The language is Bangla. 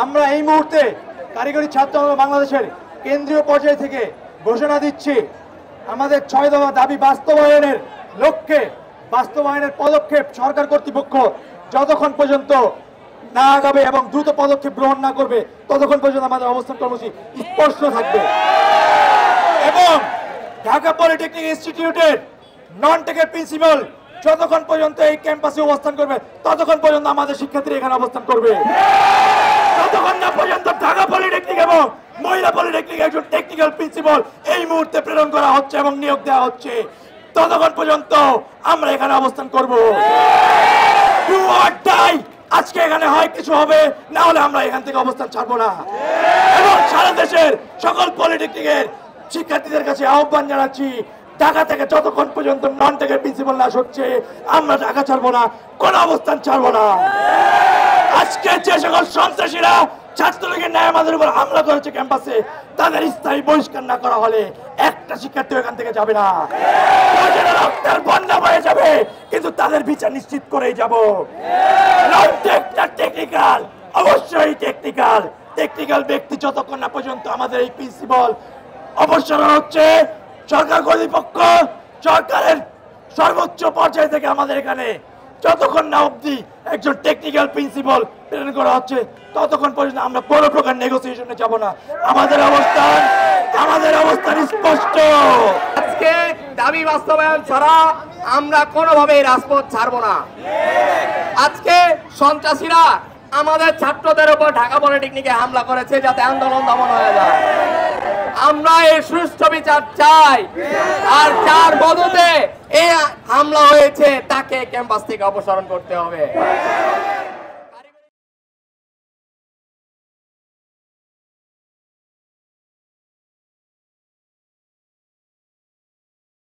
আমরা এই মুহূর্তে কারিগরি ছাত্র বাংলাদেশের কেন্দ্রীয় পর্যায় থেকে ঘোষণা দিচ্ছি, আমাদের 6 দফা দাবি বাস্তবায়নের লক্ষ্যে বাস্তবায়নের পদক্ষেপ সরকার কর্তৃপক্ষ যতক্ষণ পর্যন্ত না আগাবে এবং দ্রুত পদক্ষেপ গ্রহণ না করবে ততক্ষণ পর্যন্ত আমাদের অবস্থান কর্মসূচি স্পষ্ট থাকবে। এবং ঢাকা পলিটেকনিক ইনস্টিটিউটের নন টেকের প্রিন্সিপাল যতক্ষণ পর্যন্ত এই ক্যাম্পাসে অবস্থান করবে ততক্ষণ পর্যন্ত আমাদের শিক্ষার্থীরা এখানে অবস্থান করবে। ততক্ষণ না পর্যন্ত ঢাকা পলিটেকনিক এবং মহিলা পলিটেকনিক একজন টেকনিক্যাল প্রিন্সিপাল এই মুহূর্তে প্রেরণ করা হচ্ছে এবং নিয়োগ দেওয়া হচ্ছে, ততক্ষণ পর্যন্ত আমরা এখানে অবস্থান করব। আজকে এখানে হয় কিছু হবে, না হলে আমরা এখান থেকে অবস্থান ছাড়বো না। এবং সারা দেশের সকল পলিটেকনিকের শিক্ষার্থীদের কাছে আহ্বান জানাচ্ছি, ঢাকা থেকে যতক্ষণ পর্যন্ত নন টেকের প্রিন্সিপাল না হচ্ছে আমরা ঢাকা ছাড়বো না, কোন অবস্থান ছাড়বো না। আজকে যে সকল সন্ত্রাসীরা ছাত্রলীগের ন্যায় আমাদের উপর হামলা করেছে ক্যাম্পাসে, তাদের স্থায়ী বহিষ্কার না করা হলে একটা শিক্ষার্থী এখান থেকে যাবে না। রক্তের বন্যা বয়ে যাবে, কিন্তু তাদের বিচার নিশ্চিত করেই যাব। টেকনিক্যাল, অবশ্যই টেকনিক্যাল ব্যক্তি যতক্ষণ না পর্যন্ত আমাদের এই প্রিন্সিপাল অপসারণ হচ্ছে, সরকার কর্তৃপক্ষ সরকারের সর্বোচ্চ পর্যায় থেকে আমাদের এখানে যতক্ষণ না অবধি একজন টেকনিক্যাল প্রিন্সিপাল প্রেরণ করা হচ্ছে ততক্ষণ পর্যন্ত আমরা কোনো প্রকার নেগোসিয়েশনে যাব না। আমাদের অবস্থান স্পষ্ট। আজকে দাবি বাস্তবায়ন ছাড়া আমরা কোনোভাবেই রাজপথ ছাড়বো না। আজকে সন্ত্রাসীরা আমাদের ছাত্রদের উপর ঢাকা পলিটেকনিকে হামলা করেছে যাতে আন্দোলন দমন হয়ে যায়। আমরা এই সুষ্ঠু বিচার চাই, আর যার বদলে এই হামলা হয়েছে তাকে ক্যাম্পাস থেকে অপসারণ করতে হবে।